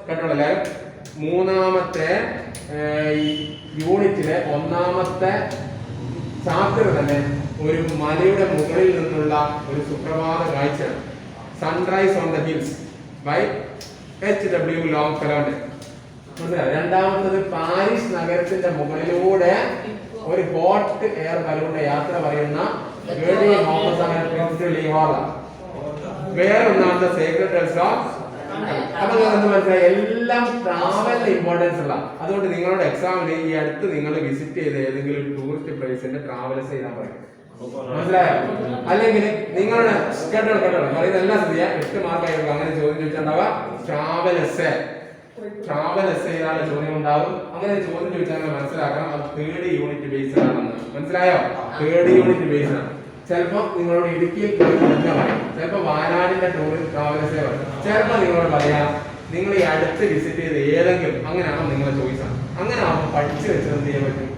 കേട്ടോളല്ലേ, മൂന്നാമത്തെ യൂണിറ്റിലെ ഒന്നാമത്തെ ചാപ്റ്റർ തന്നെ ഒരു മലയുടെ മുകളിൽ നിന്നുള്ള ഒരു സുപ്രഭാത കാഴ്ചയാണ്. Sunrise on the hills by H.W. ലോങ്ഫെലോന്റെ. രണ്ടാമത്തത് പാരീസ് നഗരത്തിന്റെ മുകളിലൂടെ ഒരു ഹോട്ട് എയർ ബലൂണിന്റെ യാത്ര പറയുന്ന വേറെ ഒന്നാമത്തെ സീക്രട്ട് ടെൽസ് ഓഫ്. അപ്പൊ നിങ്ങൾക്ക് മനസ്സിലായി, എല്ലാം ട്രാവലിന് ഇമ്പോർട്ടൻസ് ഉള്ള. അതുകൊണ്ട് നിങ്ങളുടെ എക്സാമിന് ഈ അടുത്ത് നിങ്ങൾ വിസിറ്റ് ചെയ്ത ഏതെങ്കിലും ഒരു ടൂറിസ്റ്റ് പ്ലേസിന്റെ ട്രാവൽസ് ചെയ്യാൻ പറയും. മനസ്സിലായോ? അല്ലെങ്കിൽ നിങ്ങളുടെ കേട്ടോ പറയുന്നതെല്ലാം ശ്രദ്ധിക്കുക. 8 മാർക്കായിരിക്കും അങ്ങനെ ചോദ്യം ചോദിച്ചാണ്ടാവുക. ട്രാവൽ ചെയ്താണ് ചോദ്യം ഉണ്ടാവും. അങ്ങനെ ചോദ്യം ചോദിച്ചാൽ മനസ്സിലാക്കണം അത് 3rd യൂണിറ്റ് ബേസ്ഡ് ആണെന്ന്. മനസ്സിലായോ? 3rd യൂണിറ്റ് ബേസ്ഡ് ആണ്. ചിലപ്പോ നിങ്ങളോട് ഇടുക്കിയിൽ പറയും, ചിലപ്പോ വയനാടിന്റെ ടൂറിസ്റ്റ് ട്രാവൽസേ പറയും, ചിലപ്പോ നിങ്ങളോട് പറയാം നിങ്ങൾ ഈ അടുത്ത് വിസിറ്റ് ചെയ്ത് ഏതെങ്കിലും. അങ്ങനെയാണോ നിങ്ങളുടെ ചോയ്സ് ആണ്. അങ്ങനെ ആവുമ്പോൾ പഠിച്ചു വെച്ചത് എന്ത് ചെയ്യാൻ പറ്റും?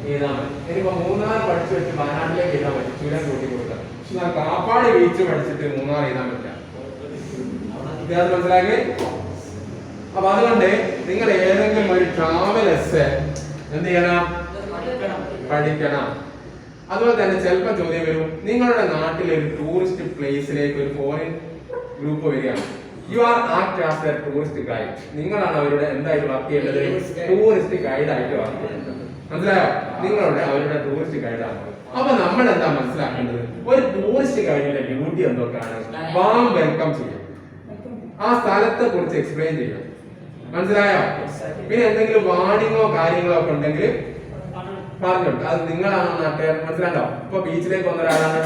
എഴുതാൻ പറ്റും. ഇനിയിപ്പോ മൂന്നാർ പഠിച്ചു വെച്ച് വയനാട്ടിലേക്ക് എഴുതാൻ പറ്റും, ചുരം കൂട്ടി കൊടുക്കാം. പക്ഷെ കാപ്പാട് ബീച്ച് പഠിച്ചിട്ട് മൂന്നാർ എഴുതാൻ പറ്റില്ല. ഇത് മനസ്സിലാക്കി. അപ്പൊ അതുകൊണ്ട് നിങ്ങൾ ഏതെങ്കിലും ഒരു ട്രാവൽ എസ്സേ എന്ത് ചെയ്യണം? പഠിക്കണം. അതുപോലെ തന്നെ ചിലപ്പോൾ ചോദ്യം വരും, നിങ്ങളുടെ നാട്ടിലെ ഒരു ടൂറിസ്റ്റ് പ്ലേസിലേക്ക് ഒരു ഫോറിൻ ഗ്രൂപ്പ് വരികയാണ്. You are act as A tourist guide. നിങ്ങളാണ് അവരുടെ എന്തായിട്ട് വർക്ക് ചെയ്യേണ്ടത്? ടൂറിസ്റ്റ് ഗൈഡ് ആയിട്ട് വർക്ക് ചെയ്യേണ്ടത്. മനസ്സിലായോ? നിങ്ങളുടെ അവരുടെ ടൂറിസ്റ്റ് ഗൈഡാണ്. അപ്പൊ നമ്മൾ എന്താ മനസ്സിലാക്കേണ്ടത്? ഒരു ടൂറിസ്റ്റ് ഗൈഡിന്റെ ഡ്യൂട്ടി എന്തൊക്കെയാണ്? വാം വെൽക്കം ചെയ്യും, ആ സ്ഥലത്തെ കുറിച്ച് എക്സ്പ്ലെയിൻ ചെയ്യും. മനസ്സിലായോ? പിന്നെ എന്തെങ്കിലും വാണിങ്ങോ കാര്യങ്ങളോ ഒക്കെ ഉണ്ടെങ്കിൽ പറഞ്ഞോട്ട് അത് നിങ്ങളാണ് നാട്ടുകാർ. മനസ്സിലാണ്ടോ? ഇപ്പൊ ബീച്ചിലേക്ക് വന്ന ഒരാളാണ്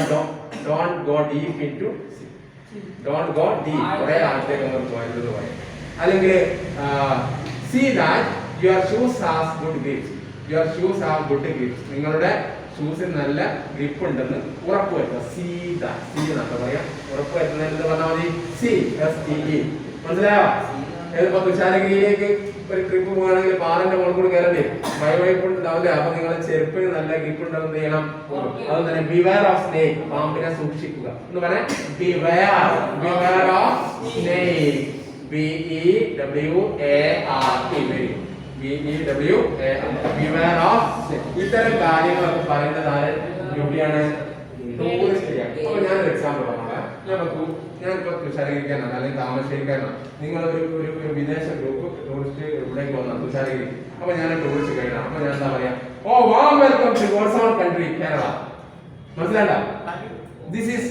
don't go deep into don't go deep, കുറെ ആൾക്കാർക്ക് ഒന്ന് പോയത് പറയും. അല്ലെങ്കിൽ see that your shoes have good grips. Your shoes have good grips. നിങ്ങളുടെ ഷൂസിൽ നല്ല ഗ്രിപ്പ് ഉണ്ടെന്ന് ഉറപ്പുവരുത്തുക. സീ ദാറ്റ്, സീ എന്നൊക്കെ പറയാം. ഉറപ്പുവരുത്തുന്നതിന് പറഞ്ഞാൽ മതി CSTE. മനസ്സിലായോ? ഏതിപ്പോ തുഷാരഗിരിയിലേക്ക് ഒരു ട്രിപ്പ് പോവുകയാണെങ്കിൽ പാറന്റെ മുകളിൽ കൂടി കയറണ്ടേ, വൈവൈപ്പ് ഉണ്ടാവില്ലേ? അപ്പൊ നിങ്ങളെ ചെരുപ്പിന് നല്ല ഗ്രിപ്പ് ഉണ്ടെന്ന് ചെയ്യണം. അത് തന്നെ ബിവെയർ ഓഫ് സ്നേക്ക്, പാമ്പിനെ സൂക്ഷിക്കുക എന്ന് പറയാം. Beware of snake, BEWART, beware of. ഇത്തരം കാര്യങ്ങളൊക്കെ പറയേണ്ടത് ഡ്യൂട്ടിയാണ് ടൂറിസ്റ്റ്. അപ്പൊ ഞാനൊരു എക്സാമ്പിൾ പറഞ്ഞോളാം. ഞാനിപ്പോ തുഷാരഗിരിക്കാനാണ് അല്ലെങ്കിൽ താമരശ്ശേരിക്കാനാണ്. നിങ്ങൾ ഒരു വിദേശ ഗ്രൂപ്പ് ടൂറിസ്റ്റ് ഇവിടേക്ക് വന്നാൽ തുഷാരഗിരി. അപ്പൊ ഞാൻ ടൂറിസ്റ്റ് ഗൈഡാണ്. അപ്പൊ ഞാൻ എന്താ പറയാ? ഓ warm welcome to God's own country Kerala. മനസ്സിലാണ്ട? This is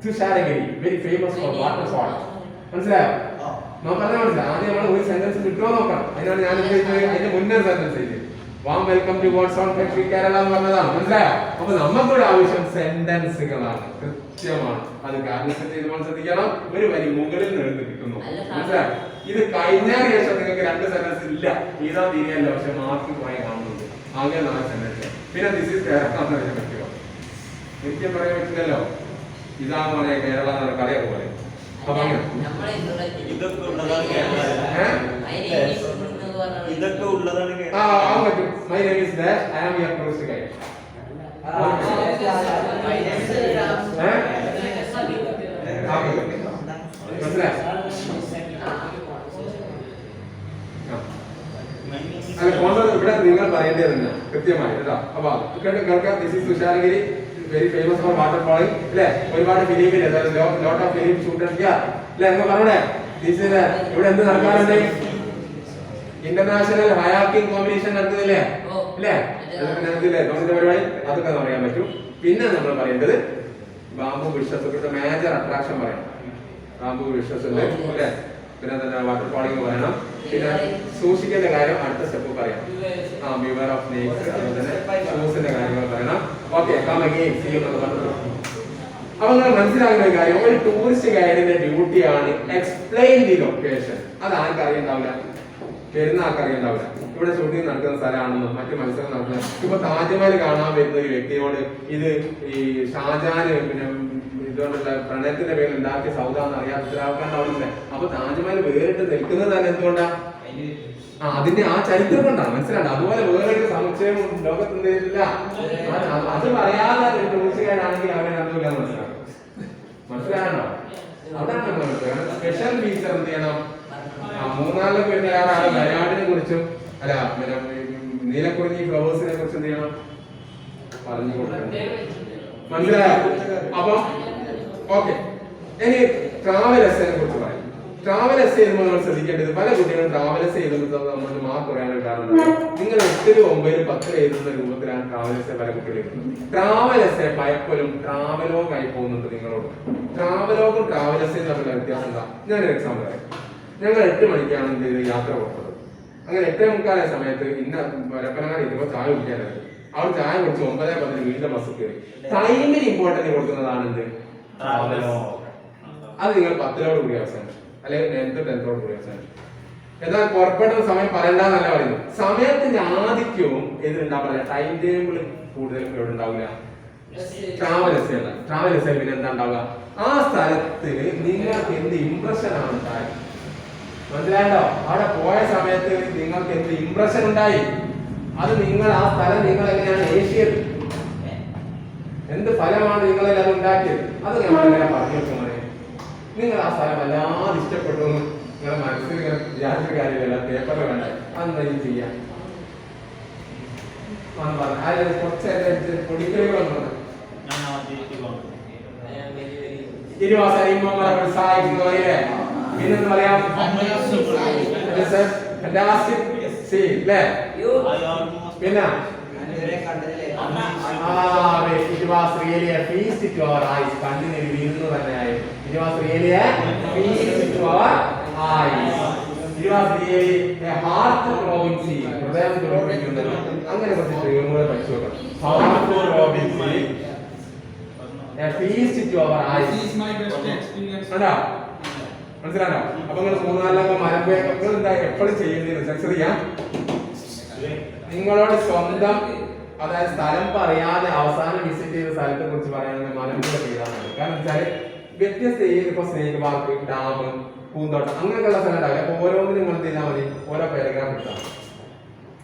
Thusharagiri, very famous for waterfall. മനസ്സിലായോ? പറഞ്ഞാൽ മനസ്സിലായി. ആദ്യം നമ്മൾ ഒരു സെന്റൻസ് കിട്ടുമോ നോക്കണം. അതിനാണ് ഞാൻ അതിന്റെ മുന്നേ സെന്റൻസ് ചെയ്തത്. Warm welcome to God's own country Kerala എന്ന് പറഞ്ഞതാണ്. മനസ്സിലായോ? അപ്പൊ നമുക്കൊരു ആവശ്യം സെന്റൻസുകളാണ്, കൃത്യമാണ്. അത് കാരണം ശ്രദ്ധിക്കണം. ഒരു വരി മുകളിൽ നിന്ന് കിട്ടുന്നു. മനസ്സിലായോ? ഇത് കഴിഞ്ഞതിന് ശേഷം നിങ്ങൾക്ക് 2 സെന്റൻസ് ഇല്ല, ഇതാ തീരെയല്ല, പക്ഷെ മാർക്ക് പോയി കാണുന്നുണ്ട്. ആകെ 4 സെന്റൻസ്. പിന്നെ ദിസ് ഈസ് കേരള എന്ന് പറയാൻ പറ്റുമോ? നിത്യം പറയാൻ പറ്റില്ലല്ലോ. ഇതാന്ന് പറയാ കേരള എന്ന് കറിയൊക്കെ പറയും. അപ്പൊ അങ്ങനെ ഇതൊക്കെ ഉള്ളതാണ്. പറ്റും. My name is that, I am your tourist guide. മനസ്സിലായോ? ഇവിടെ നിങ്ങൾ പറയേണ്ടത് കൃത്യമായി കേട്ടോ. അപ്പൊ കേൾക്കാം. This is Thusharagiri, very famous for water falling അല്ലേ? ഒരുപാട് ഫിലിമിൽ ലോട്ട് ഓഫ് ഫിലിം ഷൂട്ട് അല്ലേ? എന്ന് പറഞ്ഞേ. ഇവിടെ എന്ത് നടക്കാറുണ്ട്? ഇന്റർനാഷണൽ ഹയാക്കിംഗ് കോമ്പറ്റീഷൻ നടത്തുന്നില്ലേ? അല്ലേ? തോന്നിന്റെ പരിപാടി അതൊക്കെ പറയാൻ പറ്റും. പിന്നെ നമ്മൾ പറയേണ്ടത് ബാംബു വിഷസ്, ഇവിടുത്തെ മേജർ അട്രാക്ഷൻ പറയണം. ബാംബു വിഷസ് ഉണ്ട് അല്ലേ? പിന്നെ തന്നെ വാട്ടർ ഫാളിംഗ് പറയണം. പിന്നെ സൂക്ഷിക്കേണ്ട കാര്യം അടുത്ത സ്റ്റെപ്പ് പറയാം. ബിവെയർ ഓഫ് സ്നേക്സ്, അതുപോലെ തന്നെ ഷൂസിന്റെ കാര്യങ്ങൾ പറയണം. Okay, come again, see you എന്ന് പറഞ്ഞു. അപ്പൊ നിങ്ങൾ മനസ്സിലാക്കുന്ന കാര്യം, ഒരു ടൂറിസ്റ്റ് ഗൈഡിന്റെ ഡ്യൂട്ടിയാണ് എക്സ്പ്ലെയിൻ ദി ലൊക്കേഷൻ. അത് ആർക്കും അറിയണ്ടാവില്ല, വരുന്ന ആൾക്കറിയണ്ടാവില്ല. ഇവിടെ ഷൂട്ടിംഗ് നടക്കുന്ന സ്ഥലമാണെന്നും മറ്റു മത്സരം നടക്കുന്നത്. ഇപ്പൊ താജ്മഹൽ കാണാൻ വരുന്ന ഒരു വ്യക്തിയോട് ഇത് ഈ ഷാജഹാന് പിന്നെ ഇതുകൊണ്ടുള്ള പ്രണയത്തിന്റെ പേരിൽ ഉണ്ടാക്കിയ സൗദാന്ന് അറിയാത്ത ആൾക്കാരുണ്ടാവില്ലേ? അപ്പൊ താജ്മഹൽ വേറിട്ട് നിൽക്കുന്നത് തന്നെ എന്തുകൊണ്ടാ? അതിന്റെ ആ ചരിത്രം കൊണ്ടാണ്. മനസ്സിലാണ്ട്? അതുപോലെ വേറൊരു സമുച്ചയം ലോകത്തില്ല. അത് പറയാതെ ടൂറിസ്റ്റുകാരാണെങ്കിൽ അവരെ നടന്നില്ല മനസ്സിലാക്കും. മനസ്സിലാണോ? അതാണ് നമ്മൾ സ്പെഷ്യൽ ഫീച്ചർ എന്ത് ചെയ്യണം? മൂന്നാറിലൊക്കെ വരുന്ന ഒരാളെ വയനാടിനെ കുറിച്ചും അല്ല പിന്നെ നീലക്കുറിഞ്ഞി ഫ്ലവേഴ്സിനെ കുറിച്ച് എന്ത് ചെയ്യണം? പറഞ്ഞു കൊടുക്കണം. മനസ്സിലായോ? അപ്പം ഓക്കെ, ഇനി ട്രാവൽ എസ്സേനെ കുറിച്ച് പറയും. ട്രാവൽ എസ് ചെയ്യുമ്പോൾ നമ്മൾ ശ്രദ്ധിക്കേണ്ടത് പല കുട്ടികളും ട്രാവൽ എസ് ചെയ്തുകൊണ്ട് നമ്മൾ മാർക്ക് പറയാൻ കിട്ടാറുണ്ട്. നിങ്ങൾ 8, 9, 10 എഴുതുന്ന രൂപത്തിലാണ് ട്രാവൽ എസ് പല കുട്ടികളും. ട്രാവൽ എസ് പലപ്പോഴും ട്രാവലോഗ് ആയി പോകുന്നുണ്ട് നിങ്ങളോട്. ട്രാവലോഗും ട്രാവൽ എസ് തമ്മിലുള്ള വ്യത്യാസം എന്താ? ഞാനൊരു എക്സാമ്പിൾ പറയാം. ഞങ്ങൾ 8 മണിക്കാണ് എന്ത് ചെയ്ത് യാത്ര പുറപ്പെട്ടത്. അങ്ങനെ 8:45 സമയത്ത് ഇന്ന പരപ്പനങ്ങാടി എത്തുമ്പോൾ ചായ കുടിക്കാനായി. അവിടെ ചായ കുടിച്ച് 9:10 വീണ്ടും ബസ് കയറി. ടൈമിന് ഇമ്പോർട്ടൻസ് കൊടുക്കുന്നതാണ് എന്ത്? ട്രാവലോഗ്. അത് നിങ്ങൾ 10 കൂടി അവസാനം അല്ലെങ്കിൽ 10th കൂടി അവസാനം. എന്നാൽ പുറപ്പെടുന്ന സമയം പറയണ്ടെന്നല്ല പറയുന്നത്. സമയത്തിന്റെ ആധിക്യവും എതിരുണ്ടാവില്ല. ടൈം ടേബിൾ കൂടുതലും ഇവിടെ ഉണ്ടാവില്ല. ട്രാവൽ എസ് അല്ല. ട്രാവൽ എസ് പിന്നെ എന്താ ഉണ്ടാവുക? ആ സ്ഥലത്തിന് നിങ്ങൾക്ക് എന്ത് ഇംപ്രഷൻ ആണ് ഉണ്ടായി? മനസ്സിലായോ? അവിടെ പോയ സമയത്ത് നിങ്ങൾക്ക് എന്ത് ഇംപ്രഷൻ ഉണ്ടായി? അത് നിങ്ങൾ ആ സ്ഥലം നിങ്ങൾ എങ്ങനെയാണ് ഏഷ്യത്? എന്ത് ഫലമാണ് നിങ്ങളിൽ അത് ഉണ്ടാക്കിയത്? അത് നമ്മൾ എങ്ങനെ പറഞ്ഞു വെക്കുന്നത്? നിങ്ങൾ ആ സ്ഥലം വല്ലാതെ ഇഷ്ടപ്പെട്ടു നിങ്ങളുടെ മനസ്സിൽ ഇങ്ങനെ വിചാരിച്ച കാര്യമില്ല, പേപ്പറിൽ വേണ്ട, അതെന്താ ചെയ്യാം? കുറച്ച് പൊടിക്കലുകൾ സഹായിക്കുന്നവരെ പിന്നെന്ന് പറയാം പിന്നെ it was really a feast to our eyes. കണ്ണിന് ഒരു വിരുന്ന് തന്നെയായി. It was really a feast to our eyes. It was really a heart-throbbing scene. ഹൃദയം തുറപ്പിക്കുന്നത്. അങ്ങനെ കുറച്ച് ടേമുകൾ പഠിച്ചു നോക്കണം. Heart-throbbing scene. A feast to our eyes. This is my best experience. കണ്ടോ? മനസ്സിലാണോ? അപ്പൊ നിങ്ങൾ 3-4 മലമ്പേക്കൾ എന്താ എപ്പോഴും ചെയ്യുന്നത് സക്സസ് ചെയ്യാം. നിങ്ങളോട് സ്വന്തം അതായത് സ്ഥലം പറയാതെ അവസാനം വിസിറ്റ് ചെയ്ത സ്ഥലത്തെ കുറിച്ച് പറയുകയാണെങ്കിൽ മലമ്പുഴ ചെയ്താൽ മതി. കാരണം വെച്ചാല് വ്യത്യസ്ത ഇപ്പൊ സ്നേക് പാർക്ക്, ഡാം, പൂന്തോട്ടം അങ്ങനെയൊക്കെയുള്ള സ്ഥലം ഉണ്ടാവില്ല. അപ്പൊ ഓരോന്നിനും നിങ്ങൾ ചെയ്താൽ മതി, ഓരോ പാരഗ്രാഫ് എടുത്താൽ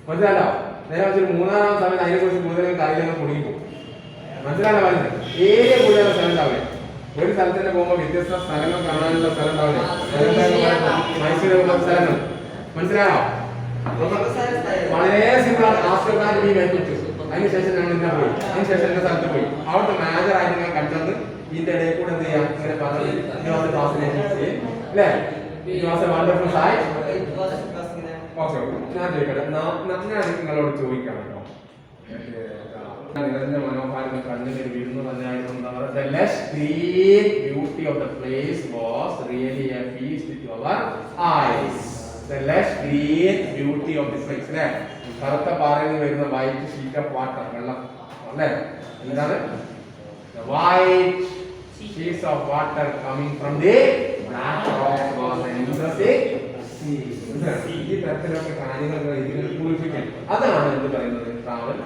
മനസ്സിലാലോ. നേരെ വെച്ചൊരു 3-ാം സമയത്ത് അതിനെ കുറിച്ച് കൂടുതലും കറിയിലൊക്കെ കുടുങ്ങി പോകും. മനസ്സിലാണോ പറയുന്നത്? ഏരിയ കൂടുതലുള്ള സ്ഥലം ഉണ്ടാവില്ല. ഒരു സ്ഥലത്തിന്റെ പോകുമ്പോൾ വ്യത്യസ്ത സ്ഥലങ്ങൾ കാണാനുള്ള സ്ഥലം ഉണ്ടാവില്ല. മൈസൂരിലുള്ള സ്ഥലങ്ങൾ മനസ്സിലായോ? വളരെ സിമ്പിളാണ്. അതിനുശേഷം ഞങ്ങൾ ഇങ്ങനെ പോയി, അതിനുശേഷം എന്റെ സ്ഥലത്ത് പോയി, അവിടുത്തെ മാനേജർ ആയിട്ട് ഞാൻ കണ്ടെന്ന് ഇതിന്റെ ഇടയിൽ കൂടെ എന്ത് ചെയ്യാം ഇങ്ങനെ പറഞ്ഞു അല്ലേ? വണ്ടർഫുൾ സായി. ഓക്കെ, ഞാൻ ചോദിക്കട്ടെ, ഞാൻ നിങ്ങളോട് ചോദിക്കാം കേട്ടോ. നിറഞ്ഞ മനോഹാരിത കണ്ണിന് ഒരു വിരുന്ന് തന്നെയായിരുന്നു. The lush green beauty of the place was really a feast to our eyes. The lush green beauty of this place. അല്ലേ? കറുത്ത പാറയിൽ നിന്ന് വരുന്ന വൈറ്റ് ഷീറ്റ് ഓഫ് വാട്ടർ, വെള്ളം അല്ലേ? എന്താണ്? The white sheets of water coming from the black rocks was an interesting scene. ഈ തരത്തിലൊക്കെ കാര്യങ്ങൾ ഇതിൽ പൂരിപ്പിക്കാൻ അതാണ് എന്ത് പറയുന്നത്? ട്രാവൽ.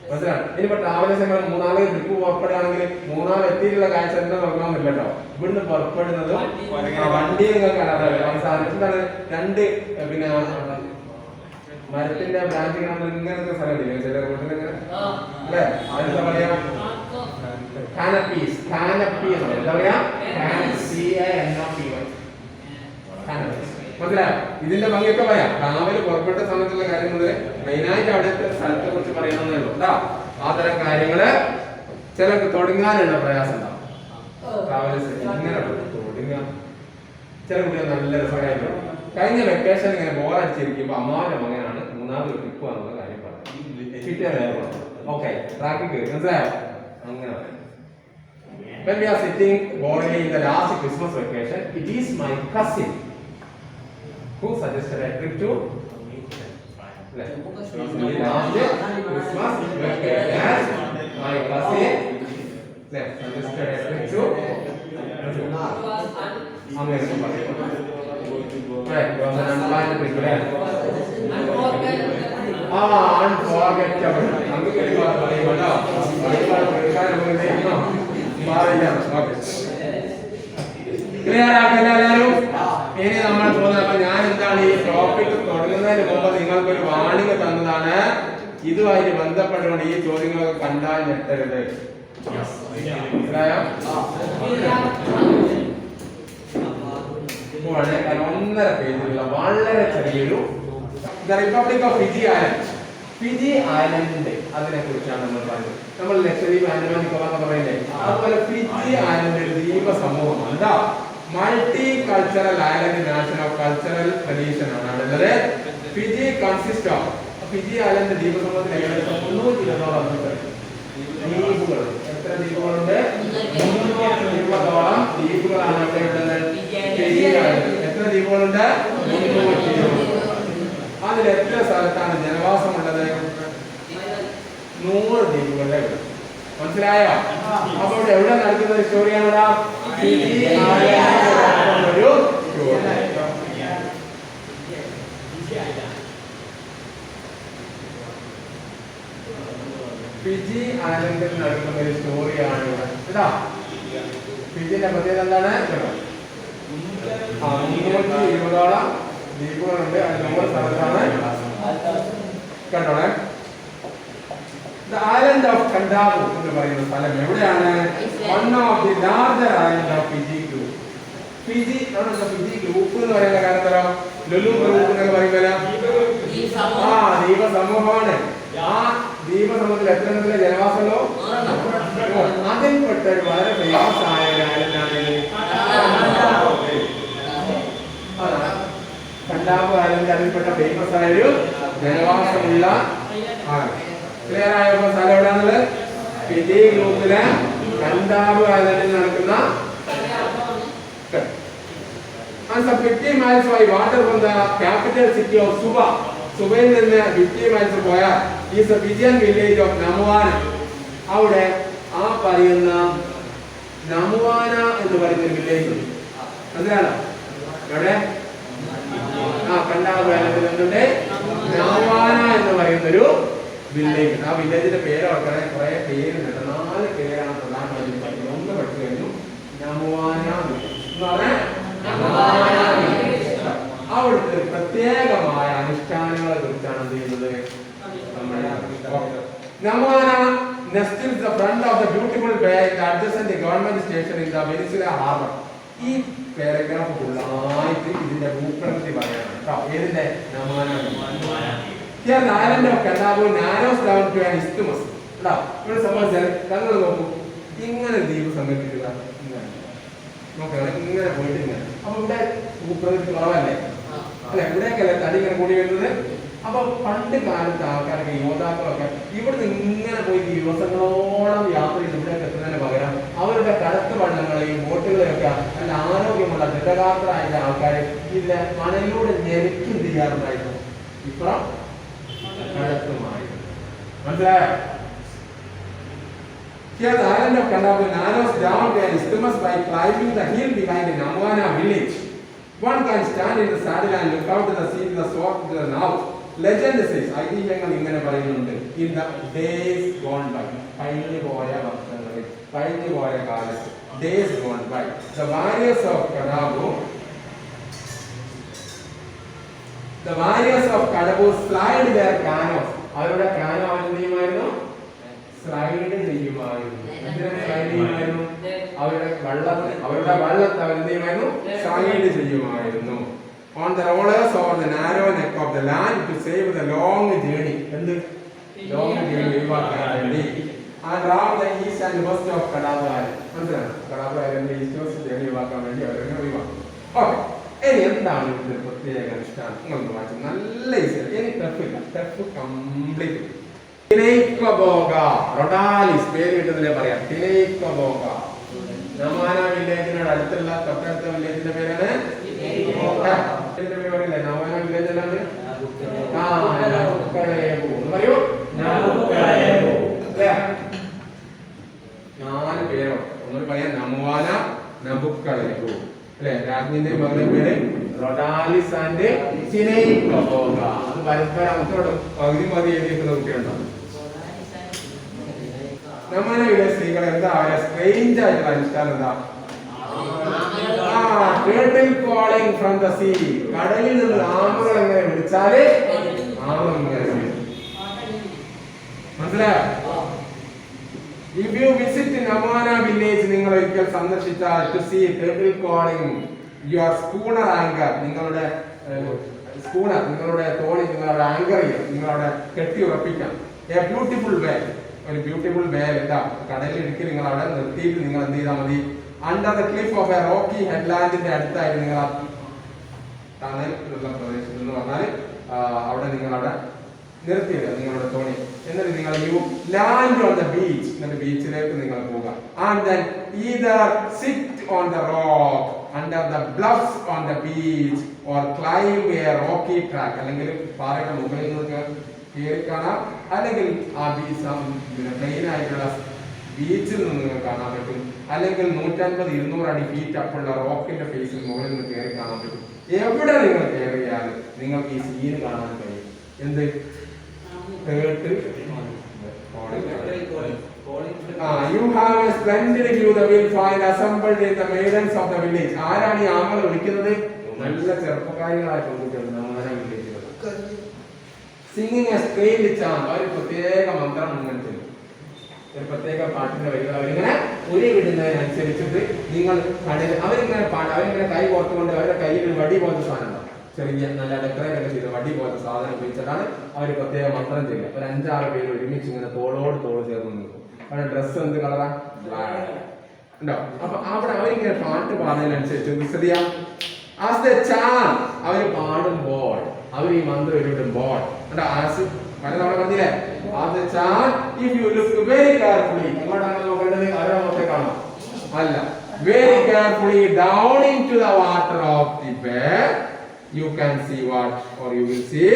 മനസ്സിലാണ്? ഇനിയിപ്പോ ട്രാവലേഴ്സ് നമ്മൾ 3-4 ട്രിപ്പ് പുറപ്പെടുകയാണെങ്കിൽ 3 എത്തിയിട്ടുള്ള കാഴ്ച എന്താ നോക്കണമെന്നില്ല കേട്ടോ. ഇവിടുന്ന് പുറപ്പെടുന്നത് വണ്ടി നിങ്ങൾക്ക് അവസാനം എന്താണ് 2 പിന്നെ മരത്തിന്റെ ബ്രാഞ്ച് ഇങ്ങനത്തെ സ്ഥലമില്ലേ ചില റോഡിലിങ്ങനെ അല്ലേ? അതെന്താ പറയാ? കാനപ്പീസ്. കാനപ്പി എന്ന് എന്താ പറയാ? മനസ്സിലായോ? ഇതിന്റെ ഭംഗിയൊക്കെ പറയാം. ട്രാവൽ പുറപ്പെട്ട സമയത്തുള്ള കാര്യം മുതൽ മെയിനായിട്ട് അവിടുത്തെ സ്ഥലത്തെ കുറിച്ച് പറയണമെന്നേ ഉള്ളൂ കേട്ടോ. ആ തരം കാര്യങ്ങള് ചിലർക്ക് തുടങ്ങാനുള്ള പ്രയാസം ഉണ്ടാവും. ട്രാവൽസ് ഇങ്ങനെ തുടങ്ങാം. ചില കുട്ടികൾ നല്ല രസമായിട്ട് കഴിഞ്ഞ വെക്കേഷൻ ഇങ്ങനെ ബോറടിച്ചിരിക്കുമ്പോ അമ്മാവിന്റെ മകനാണ് 3-ാമത് ട്രിപ്പ് വന്നുള്ള കാര്യം പറഞ്ഞു. ഓക്കെ, ട്രാക്കിക്ക് മനസ്സിലായോ? അങ്ങനെ when we are sitting boarding in the last Christmas vacation, it is my cousin who suggested a trip to last Christmas vacation. My cousin suggested a trip to America. Right, it was an unplanned trip. Unforgettable. ഇനി നമ്മൾ പോകുന്നത് ഞാൻ എന്താണ് ഈ topic തുടങ്ങുന്നതിന് മുമ്പ് നിങ്ങൾക്കൊരു warning തന്നതാണ്. ഇതുമായിട്ട് ബന്ധപ്പെട്ടുകൊണ്ട് ഈ ചോദ്യങ്ങളൊക്കെ കണ്ടാൽ ഞെട്ടരുത്. മനസ്സിലായോ? ഒന്നര പേജിലുള്ള വളരെ ചെറിയൊരു republic of Fiji island. Fiji ഐലൻഡിന്റെ അതിനെ കുറിച്ചാണ് നമ്മൾ പറയുന്നത്. നമ്മൾ ലക്ഷദ്വീപ്, ആൻഡമാൻ നിക്കോബാർ എന്ന് പറയില്ലേ, അതുപോലെ ഫിജി ഐലൻഡ് ഒരു ദ്വീപ സമൂഹമാണ്. എന്താ? Multi cultural island nation of cultural tradition ആണ് അവിടെ. Fiji consist of Fiji island ദ്വീപ സമൂഹത്തിൽ ഏകദേശം 320ഓളം ദ്വീപുകൾ. എത്ര ദ്വീപുകളുണ്ട്? 320ഓളം ദ്വീപുകളാണ് അവിടെ ഉള്ളത്. ഫിജി ഐലൻഡ് എത്ര ദ്വീപുകളുണ്ട്? 320. അതിൽ എത്ര സ്ഥലത്താണ് ജനവാസമുള്ളത്? 100 ദ്വീപുകളുടെ. മനസ്സിലായോ? അപ്പോൾ ഇവിടെ എവിടെ നടക്കുന്ന ഒരു സ്റ്റോറിയാണോ? ഫിജി ഐലൻഡ് ഒരു സ്റ്റോറി. ഫിജി ഐലൻഡിൽ നടക്കുന്ന ഒരു സ്റ്റോറിയാണ് ഇവിടെ. കേട്ടോ? ഫിജിന്റെ പ്രത്യേകത എന്താണ്? 320ഓളം ദ്വീപുകളുണ്ട്. അത് 100 സ്ഥലത്താണ്. കണ്ടോളെ. The island of Kandavo എന്ന് പറയുന്ന സ്ഥലം എവിടെയാണ്? One of the larger island of Fiji group. Fiji Fiji group എന്ന് പറയുന്ന കാരണം തരാം. ലുലു ഗ്രൂപ്പ് എന്നൊക്കെ പറയുമ്പോൾ ദ്വീപ സമൂഹമാണ്. ആ ദ്വീപ സമൂഹത്തിൽ എത്ര ജനവാസമല്ലോ? അതിൽപ്പെട്ട ഒരു വളരെ ഫേമസ് ആയ ഒരു ഐലൻഡാണ് കണ്ടാബ് ഐലൻഡ്. അതിൽപ്പെട്ട ഫേമസ് ആയ ഒരു ജനവാസമുള്ള ക്ലിയർ ആയ സ്ഥലം എവിടെയാണുള്ളത്? ഫിജി ഗ്രൂപ്പിലെ കണ്ടാബ് ഐലൻഡിൽ നടക്കുന്ന 50 miles by water from the capital city of Suba. സുബയിൽ നിന്ന് 50 miles പോയാൽ ഈ ഫിജിയൻ വില്ലേജ് ഓഫ് നമുവാന. അവിടെ ആ പറയുന്ന നമുവാന എന്ന് പറയുന്ന ഒരു വില്ലേജ് ഉണ്ട്. അതിനാണോ എവിടെ? കണ്ടാബ് ഐലൻഡിൽ നിന്നുണ്ട് നമുവാന എന്ന് പറയുന്നൊരു വില്ലേജ്. ആ വില്ലേജിന്റെ പേര് ഓർക്കണേ. കുറെ പേരുണ്ട്. 4 പേരാണ് പ്രധാനമായിട്ടും പറയുന്നത്. ഒന്ന് പഠിച്ചു കഴിഞ്ഞു. നമുവാന എന്ന് പറഞ്ഞാൽ അവിടുത്തെ പ്രത്യേകമായ അനുഷ്ഠാനങ്ങളെ കുറിച്ചാണ് എന്ത് ചെയ്യുന്നത്? നമുവാന nests in the front of the beautiful bay adjacent the government station in the Peninsula Harbor. ഈ പാരഗ്രാഫ് ഫുള്ളായിട്ട് ഇതിന്റെ ഭൂപ്രകൃതി പറയണം കേട്ടോ. ഏതിന്റെ? നമുവാന. Here the island of Kandavo narrows down to an isthmus. കേട്ടോ? ഇവിടെ സംബന്ധിച്ചാൽ തങ്ങൾ നോക്കൂ. ഇങ്ങനെ ദ്വീപ് സങ്കല്പിക്കുക. നോക്കണം ഇങ്ങനെ പോയിട്ട് ഇങ്ങനെ. അപ്പൊ ഇവിടെ ഭൂപ്രകൃതി കുറവല്ലേ? അല്ലെ? ഇവിടേക്കല്ലേ തടി ഇങ്ങനെ കൂടി വരുന്നത്. അപ്പൊ പണ്ട് കാലത്ത് ആൾക്കാരൊക്കെ യോദ്ധാക്കളൊക്കെ ഇവിടുന്ന് ഇങ്ങനെ പോയി ദിവസങ്ങളോളം യാത്ര ചെയ്ത് ഇവിടേക്ക് എത്തുന്നതിന് പകരം അവരുടെ കടത്ത് വള്ളങ്ങളെയും ബോട്ടുകളെയൊക്കെ നല്ല ആരോഗ്യമുള്ള ദൃഢഗാത്രരായ ആൾക്കാർ ഇതിലെ മണലിലൂടെ ഞെരുക്കി എന്ത് ചെയ്യാറുണ്ടായിരുന്നു? ഇപ്പുറം കടത്തുമായിരുന്നു. മനസ്സിലായോ? Here the island of Kandavo narrows down to an isthmus by climbing the hill behind the Namuana village. One can stand in the saddle and look out to the sea to the south to the north. Legend says, ഐതിഹ്യങ്ങൾ ഇങ്ങനെ പറയുന്നുണ്ട്. In the days gone by, കഴിഞ്ഞു പോയ വർഷങ്ങളിൽ, കഴിഞ്ഞു പോയ കാലത്ത്, days gone by, the warriors of Kandavo slide their canoes. അവരുടെ കാനോ എന്ത് ചെയ്യുമായിരുന്നു? സ്ലൈഡ് ചെയ്യുമായിരുന്നു. എന്തിനാണ് സ്ലൈഡ് ചെയ്യുമായിരുന്നു? അവരുടെ വള്ളത്തെ അവരെന്ത് ചെയ്യുമായിരുന്നു? സ്ലൈഡ് ചെയ്യുമായിരുന്നു. On the rollers over the narrow neck of the land to save the long journey. എന്ത് long journey ഒഴിവാക്കാൻ വേണ്ടി. And round the east and west of Kandavo Island. മനസ്സിലായോ? കണ്ടാബ് ഐലൻഡ് ഈസ്റ്റ് വെസ്റ്റ് ജേർണി ഒഴിവാക്കാൻ വേണ്ടി അവരെന്നെ ഒഴിവാക്കും. Okay. ഇനി എന്താണ് ഇതിന്റെ പ്രത്യേക അനുഷ്ഠാനം? നിങ്ങളൊന്ന് വായിച്ചു. നല്ല ഈസിയാണ്. ഇനി ടഫില്ല. Tough complete. ടിനൈക്കബോഗ റൊഡാലിസ് പേര് കിട്ടുന്നതിനെ പറയാം. ടിനൈക്കബോഗ നമാന വില്ലേജിനോട് അടുത്തുള്ള തൊട്ടടുത്ത വില്ലേജിന്റെ പേരാണ് നമാന വില്ലേജ് അല്ലാണ്ട് പറയൂ. 4 പേരോ ഒന്നും പറയാം. നമുവാന, നബുക്കളേബു അല്ലെ? രാജ്ഞിന്റെ മകളുടെ പേര് റൊഡാലിസ് ആൻഡ് ടിനൈക്കബോഗ. അത് പരസ്പരം അങ്ങോട്ടും പകുതി എഴുതിയിരിക്കുന്ന കുട്ടിയുണ്ടോ? നമ്മളിവിടെ സ്ത്രീകൾ എന്താ അവരെ സ്ട്രേഞ്ച് ആയിട്ടുള്ള അനുഷ്ഠാനം എന്താ? turtle calling from the sea. കടലിൽ നിന്ന് ആമകൾ എങ്ങനെ വിളിച്ചാല് ആമകൾ ഇങ്ങനെ മനസ്സിലായോ? If you visit Namana village, നിങ്ങൾ ഒരിക്കൽ സന്ദർശിച്ചാൽ to see turtle calling your schooner anchor, നിങ്ങളുടെ സ്കൂണർ, നിങ്ങളുടെ തോണി, നിങ്ങളുടെ ആങ്കറിൽ നിങ്ങളുടെ കെട്ടി ഉറപ്പിക്കാം. A beautiful whale, ഒരു ബ്യൂട്ടിഫുൾ whale എന്താ കടലിൽ ഇടുക്കി നിങ്ങൾ അവിടെ നിർത്തിയിട്ട് നിങ്ങൾ എന്ത് ചെയ്താൽ മതി, under the cliff of a rocky headland ന്റെ അടുത്തായിട്ട് നിങ്ങൾ തണലുള്ള പ്രദേശം എന്ന് പറഞ്ഞാൽ അവിടെ നിങ്ങൾ അവിടെ നിർത്തിയില്ല നിങ്ങളുടെ തോണി. എന്നിട്ട് നിങ്ങൾ you land on the beach, എന്നിട്ട് ബീച്ചിലേക്ക് നിങ്ങൾ പോവുക. And then either sit on the rock under the bluffs on the beach or climb a rocky track, അല്ലെങ്കിൽ പാറയുടെ മുകളിൽ നിന്ന് കയറി കാണാം, അല്ലെങ്കിൽ ആ ബീച്ച് പ്ലെയിൻ ആയിട്ടുള്ള ബീച്ചിൽ നിന്ന് നിങ്ങൾ കാണാൻ പറ്റും, അല്ലെങ്കിൽ 150-200 അടി ഫീറ്റ് അപ്പുള്ള റോക്കിന്റെ ഫേസിൽ മുകളിൽ നിന്ന് കയറി കാണാൻ പറ്റും. എവിടെ നിങ്ങൾ കയറിയാലും നിങ്ങൾക്ക് ഈ സീൻ കാണാൻ കഴിയും. എന്ത് you have a splendid view the will find assembled in the maidens of the village. ആരാണ് ഈ ആമകൾ വിളിക്കുന്നത്? നല്ല ചെറുപ്പക്കാരികളായ പെൺകുട്ടികൾ നമ്മുടെ വില്ലേജുകൾ. Singing a strange chant, ഒരു പ്രത്യേക മന്ത്രം മുന്നോട്ട് ഒരു പ്രത്യേക പാട്ടിന്റെ വരികൾ അവരിങ്ങനെ ഉരി വിടുന്നതിനനുസരിച്ചിട്ട് നിങ്ങൾ അവരിങ്ങനെ കൈ കോർത്തുകൊണ്ട് അവരുടെ കയ്യിൽ ഒരു വടി പോലത്തെ സാധനം ഉണ്ടാവും, ചെറിയ നല്ല ഡെക്കറേറ്റ് ചെയ്ത വടി പോലത്തെ സാധനം ഉപയോഗിച്ചിട്ടാണ് അവർ പ്രത്യേക മന്ത്രം ചെയ്യുക. ഒരു 5-6 പേര് ഒരുമിച്ച് ഇങ്ങനെ തോളോട് തോള് ചേർന്ന് നിൽക്കും. അവരുടെ ഡ്രസ്സ് എന്ത് കളറാ? ഉണ്ടോ? അപ്പൊ അവിടെ അവരിങ്ങനെ പാട്ട് പാടുന്നതിനനുസരിച്ച് ശ്രദ്ധിക്കാം. ആസ് ദ ചാന്റ്, അവർ പാടുമ്പോൾ അവർ ഈ മന്ത്രം ഇടുമ്പോൾ നമ്മൾ പറഞ്ഞില്ലേ, as the chant if you look very carefully, എങ്ങോട്ടാണ് നോക്കേണ്ടത്? അവരെ മുഖത്തെ കാണാം അല്ല, very carefully down into the water of the bay you can see what, or you will see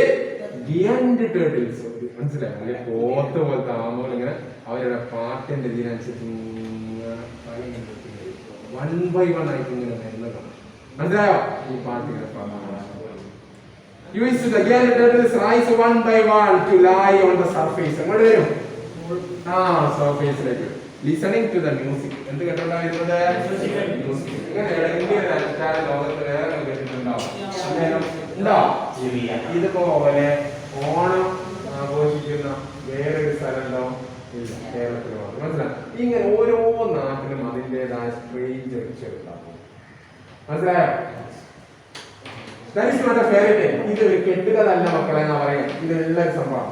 giant turtles. മനസ്സിലായി? പോത്ത് പോലത്തെ ആമകൾ ഇങ്ങനെ അവരുടെ പാട്ടിന്റെ ഇതിനനുസരിച്ച് 1 by 1 ആയിട്ട് ഇങ്ങനെ വരുന്നത് മനസ്സിലായോ? ഈ പാട്ടിങ്ങനെ you will see the giant turtles rise 1 by 1 to lie on the surface. അങ്ങോട്ട് വരും സർഫേസിലേക്ക്, listening to the music. എന്ത് കേട്ടോണ്ടാ വരുന്നത്? ഇങ്ങനെ ഏതെങ്കിലും ഒരു അനുഷ്ഠാന ലോകത്ത് വേറെ കേട്ടിട്ടുണ്ടാവും. ഇതുപോലെ ഓണം ആഘോഷിക്കുന്ന വേറൊരു സ്ഥലമുണ്ടോ? ഇല്ല, കേരളത്തിൽ മാത്രം. മനസ്സിലായി? ഇങ്ങനെ ഓരോ നാട്ടിലും അതിൻ്റെതായ സ്ട്രേഞ്ച് റിച്വലുണ്ടാവും. മനസ്സിലായോ? ഇത് ഒരു കെട്ടുകഥല്ല മക്കളെ എന്നാ പറയുക. ഇതെല്ലാം ഒരു സംഭവം.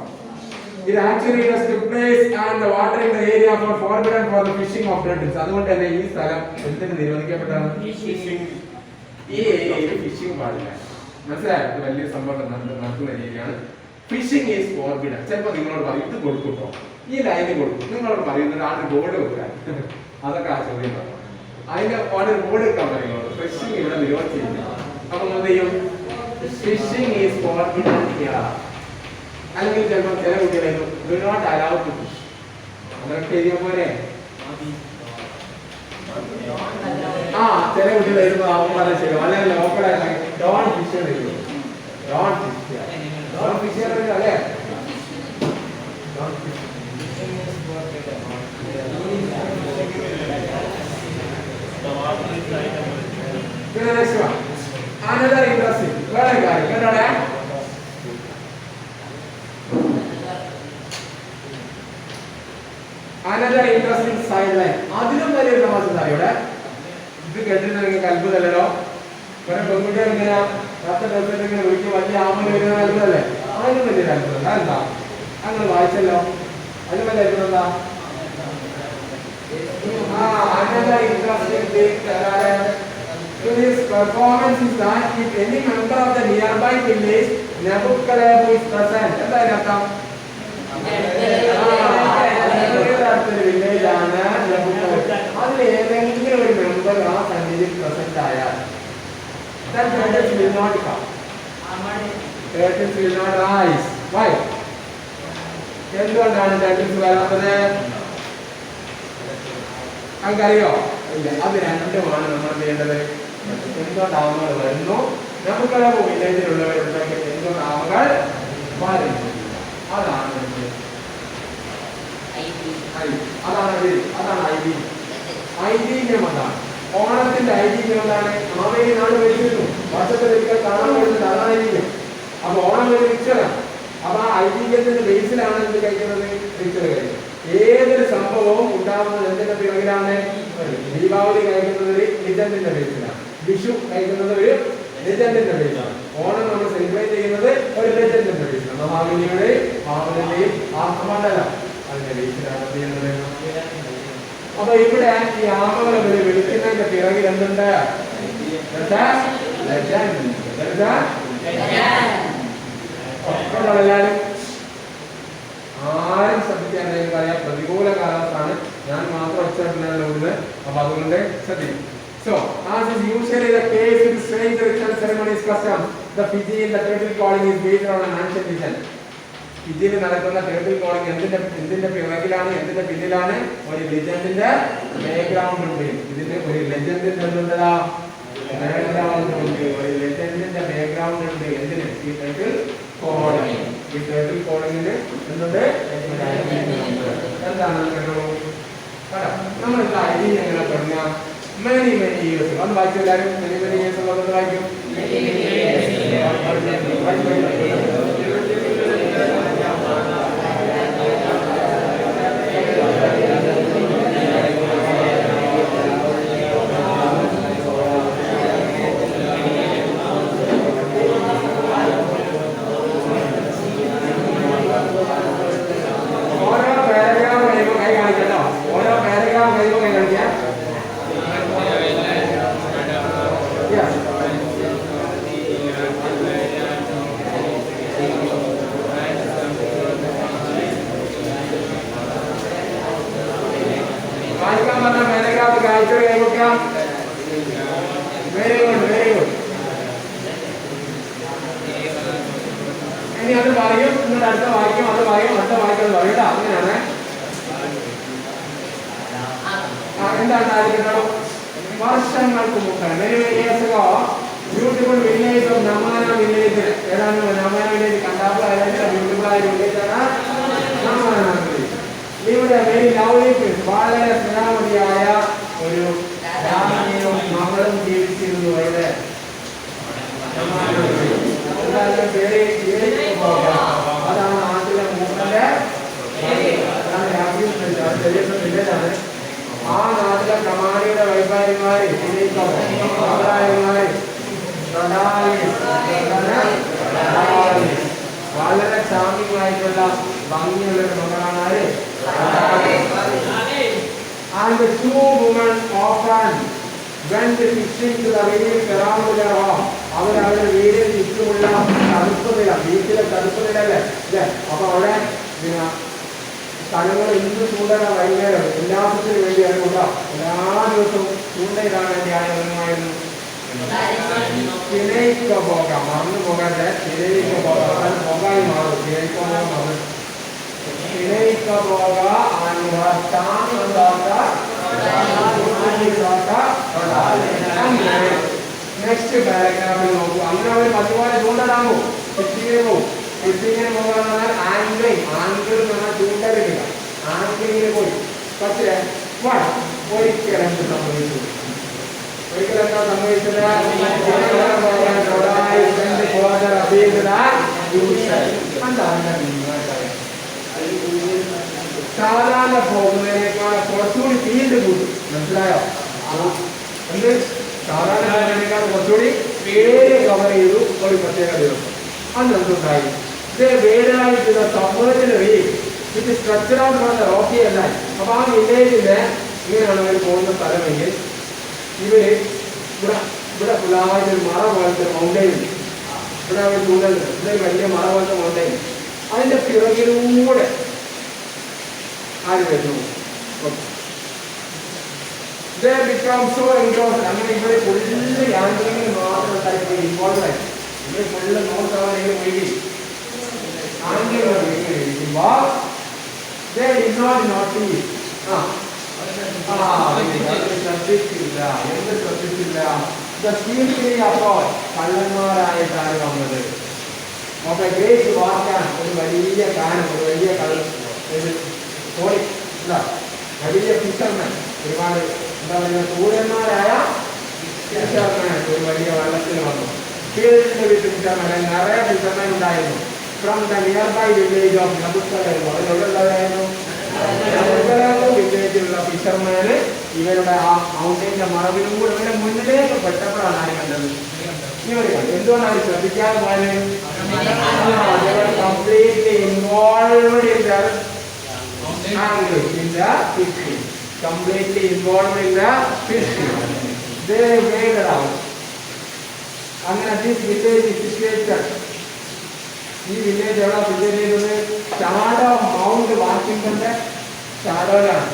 It actually has to place and the water in the area for forbidden for the fishing of turtles. അതുകൊണ്ട് തന്നെ ഈ സ്ഥലം എന്തിന് നിരോധിക്കപ്പെട്ടതാണ്? ഈ ഏരിയയിൽ ഫിഷിംഗ് പാടില്ല. മനസ്സിലായോ? ഇത് വലിയ സംഭവം നടക്കുന്ന ഏരിയയാണ്. Fishing is forbidden. ചിലപ്പോൾ നിങ്ങളോട് പറയും ഇത് കൊടുക്കുമ്പോ ഈ ലൈന് കൊടുക്കും, നിങ്ങളോട് പറയുന്നത് ആ ബോർഡ് വെക്കാൻ, അതൊക്കെ ആ ചോദ്യം പറഞ്ഞു. അതിന്റെ ബോർഡ് വെക്കാൻ പറയുന്നത് ഫിഷിംഗ് ഇവിടെ നിരോധിച്ചില്ല. അപ്പൊ എന്ത് ചെയ്യും? Fishing is forbidden here. അല്ലെങ്കിൽ ചിലപ്പോൾ ചില കുട്ടികളെ do not allow to fish, അതൊക്കെ എഴുതിയ പോലെ ചില കുട്ടികൾ എഴുതുമ്പോൾ അവൻ പറഞ്ഞാൽ ശരി, വളരെ ലോക്കലായിട്ട് ഡോൺ ഫിഷ് എഴുതും. ഡോൺ ഫിഷ് അല്ലേ? പിന്നെ നെക്സ്റ്റ് വൺ അനദർ ഇൻട്രസ്റ്റിംഗ് വേറെ കാര്യം കേട്ടോടെ. Another interesting sideline. അതിലും വലിയൊരു തമാശ ഇവിടെ. ഇത് കേട്ടിട്ട് നിങ്ങൾക്ക് അത്ഭുതമല്ലോ. കുറെ പെൺകുട്ടികൾ ഇങ്ങനെ ഇങ്ങനെ ഒരിക്കൽ വലിയ ആമൽ വരുന്ന അത്ഭുതമല്ലേ? അതിനും വലിയൊരു അത്ഭുതം. അതെന്താ? അങ്ങനെ വായിച്ചല്ലോ. അതിന് വലിയ അത്ഭുതം എന്താ? Another interesting thing to this performance is that if any member of the nearby village Nebuchadnezzar is present, എന്താ അതിനർത്ഥം? വില്ലേജ് ആണ്. അതിൽ ഏതെങ്കിലും ഒരു മെമ്പർ ആ സന്നിധിയിൽ പ്രസന്റ് ആയാൽ turtles will not come. Turtles will not rise. Why? എന്തുകൊണ്ടാണ് turtles വരാത്തത്? നമുക്കറിയോ? ഇല്ല. അത് രണ്ടുമാണ് നമ്മൾ ചെയ്യേണ്ടത്. എന്തുകൊണ്ട് ആമകൾ വരുന്നു? നമുക്കറിയാം വില്ലേജിലുള്ളവരുണ്ടെങ്കിൽ എന്തുകൊണ്ട് ആമകൾ വരുന്നു? അതാണ് ഐതിഹ്യം. അതാണ് ഓണത്തിന്റെ ഐതിഹ്യം. എന്താണ്? ആമയെ നാട് വരുന്നു, വർഷത്തിലൊരിക്കൽ കാണാൻ വരുന്നത്. അതാണ് ഐതിഹ്യം. അപ്പൊ ഓണം ഒരു റിച്വലാണ്. അപ്പൊ ആ ഐതിഹ്യത്തിന്റെ ബേസിലാണ് ഇത് കഴിക്കുന്നത്, റിച്വൽ കഴിക്കുന്നത്. ഏതൊരു സംഭവവും ഉണ്ടാകുന്നത് എന്തിന്റെ പിറകിലാണ്? ദീപാവലി കഴിക്കുന്നത് ഒരു ലിജൻഡിന്റെ ബേസിലാണ്, വിഷു കഴിക്കുന്നത് ഒരു ലിജൻഡിന്റെ ബേസിലാണ്, ഓണം നമ്മൾ സെലിബ്രേറ്റ് ചെയ്യുന്നത് ഒരു ലിജൻഡിന്റെ ബേസിലാണ്. മഹാബലിയുടെയും മാമന്റെയും ആത്മമണ്ഡലം അതിന്റെ ബേസിലാണ് ചെയ്യുന്നത്. അപ്പൊ ഇവിടെ ഈ ആമകളെ വിളിക്കുന്നതിന്റെ പിറകിൽ എന്തുണ്ട്? എല്ലാവരും ആരും ശ്രദ്ധിക്കാൻ പറയാം. പ്രതികൂല കാലാവസ്ഥാണ്, ഞാൻ മാത്രം ഒച്ചയിടുന്നത്. അപ്പൊ അതുകൊണ്ട് ശ്രദ്ധിക്കും. So, as is usually the case with strange ritual ceremonies customs, the Fiji in the turtle calling is based on an ancient legend. ഫിജിയിൽ നടക്കുന്ന ടേബിൾ കോളിംഗ് എന്തിന്റെ പിറകിലാണ്, എന്തിന്റെ പിന്നിലാണ്? ഒരു ലെജൻഡിന്റെ ബാക്ക്ഗ്രൗണ്ട് ഉണ്ട്. ഇതിന് ഒരു ലെജൻഡിന്റെ എന്തുണ്ടോ ബാക്ക്ഗ്രൗണ്ട് ഉണ്ട്, ഒരു ലെജൻഡിന്റെ ബാക്ക്ഗ്രൗണ്ട് ഉണ്ട്. എന്തിന്? ഈ ടേബിൾ കോളിംഗ്. ഈ ടേബിൾ കോളിംഗിന് എന്തുണ്ട്? എന്താണ് കേട്ടോ? നമ്മൾ ഐഡിയ എങ്ങനെ പറഞ്ഞ many years. ഒന്ന് വായിച്ചു എല്ലാവരും. many years ഉള്ളത് വായിക്കും. ഇനി അത് പറയും, എന്നിട്ട് അടുത്ത വായിക്കും, അത് പറയും, അടുത്ത വായിക്കും, പറയൂല. അങ്ങനെയാണ്. എന്താണ് ആയിരിക്കട്ടോ? വർഷങ്ങൾക്ക് മുമ്പ് ബ്യൂട്ടിഫുൾ വില്ലേജ് ഓഫ് നമാന വില്ലേജ്. ഏതാണ് നമാന വില്ലേജ്? കണ്ടാപ്പോൾ ബ്യൂട്ടിഫുൾ ആയ വില്ലേജാണ് നമാന വില്ലേജ്. ഇവിടെ വെരി ലവ്ലി പ്ലേസ്, വളരെ സ്നേഹമതിയായ ഒരു രാജ്ഞിയും മകളും ജീവിച്ചിരുന്നു. ഇവിടെ അതാണ് നാട്ടിലെ മൂപ്പന്റെ വില്ലേജാണ്. ആ നാട്ടിലെ പ്രമാണിയുടെ വൈഭാര്യന്മാര് വളരെ ചാമിങ്ങായിട്ടുള്ള ഭംഗിയുള്ള മകളാണ് ആര്? And the two women often went fishing to the village around their home. അവരുടെ വീടിന് ചുറ്റുമുള്ള തടുപ്പ് നില, വീട്ടിലെ തടുപ്പ് നിലല്ലേ അല്ലേ? അപ്പൊ അവിടെ സ്ഥലങ്ങൾ ഇന്ന് ചൂണ്ടട വൈകുന്നേരം ഉല്ലാസത്തിന് വേണ്ടിയാണ് ഉണ്ടാവും. എല്ലാ ദിവസവും ചൂണ്ടയിടാൻ വേണ്ടിയാണ് ഒരുങ്ങുമായിരുന്നു. ചിലയിക്ക പോകാം, മറന്നു പോകാതെ ചിലയിക്ക പോകാം, അതാണ് പോകായി മാറും. ചിലയിക്ക പോകാൻ മറന്നു ചിലയിക്ക പോകാം. നെക്സ്റ്റ് പാരഗ്രാഫിൽ നോക്കൂ. അങ്ങനെ അവർ അതുപോലെ ചൂണ്ടടാമോ? ഫിഷിങ്ങിന് പോകും. ഫിഷിങ്ങിന് പോകാന്ന് പറഞ്ഞാൽ ആംഗ്ലിംഗ്. ആംഗിൾ എന്ന് പറഞ്ഞാൽ ചൂണ്ടലിടുക. ആംഗ്ലിങ്ങിന് പോയി. പക്ഷേ ഒരിക്കലും സംഭവിച്ചു. ഒരിക്കലെന്താ സംഭവിച്ചത്? സാധാരണ പോകുന്നതിനേക്കാൾ കുറച്ചുകൂടി ഫീൽഡ് കൂട്ടും. മനസ്സിലായോ? എന്ത്? സാധാരണ പോകുന്നതിനേക്കാൾ കുറച്ചുകൂടി ഏരിയ കവർ ചെയ്തു ഒരു പ്രത്യേക ദിവസം. അന്നെന്തുണ്ടായി? വേടായിട്ടുള്ള സമ്മേളന ഇത് സ്ട്രക്ചർ ഔട്ട് പറഞ്ഞ റോക്കി അല്ല. അപ്പൊ ആ വില്ലേജിന്റെ ഇങ്ങനെയാണ് അവർ പോകുന്ന സ്ഥലമെങ്കിൽ ഇവര് ഇവിടെ ഫുള്ളായിട്ട് ഒരു മറ പോലത്തെ മൗണ്ടൈൻ ഉണ്ട്. ഇവിടെ അവർ ചൂണ്ടുണ്ട്. ഇവിടെ വലിയ മറ പോലത്തെ മൗണ്ടൈൻ. അതിന്റെ പിറകിലൂടെ ആര് വരുന്നു? അങ്ങനെ ഇവിടെ ഫുള്ള് യാന്ത്രികയിൽ മാത്രം തലത്തിൽ ഇൻവോൾവ് ആയി. ഇവിടെ ഫുള്ള് നോക്കാണെങ്കിൽ വൈകി കള്ളന്മാരായിട്ടാണ് വന്നത്. ഒരു വലിയ കാനം, ഒരു വലിയ വലിയ ഫിഷർമാൻ, ഒരുപാട് എന്താ പറയുക സൂര്യന്മാരായ ഫിഷർമാൻ ഒരു വലിയ വള്ളത്തിൽ വന്നു. ഫീൽഡിന്റെ ഫിഷർമാൻ നിറയെ ഫിഷർമാൻ ഉണ്ടായിരുന്നു. From the nearby village of നബുക്കലായിരുന്നു. അതിലുള്ളവരായിരുന്നു വില്ലേജിലുള്ള ഫിഷർമാന് ഇവരുടെ ആ മൗണ്ടൈന്റെ മറവിലും കൂടെ ഇവരുടെ മുന്നിലേക്ക് പെട്ടപ്പോഴാണ് ആര് കണ്ടത്? ഇവര് കണ്ടു. എന്തുകൊണ്ടാണ് ശ്രദ്ധിക്കാതെ പോയത്? Completely involved in the fishing. Completely involved in the fishing. They made it out. അങ്ങനെ this village is situated. ഈ വില്ലേജ് എവിടെ സ്ഥിതി ചെയ്യുന്നത്? ഷാഡോ മൗണ്ട് വാഷിംഗ്ടന്റെ ഷാഡോയിലാണ്.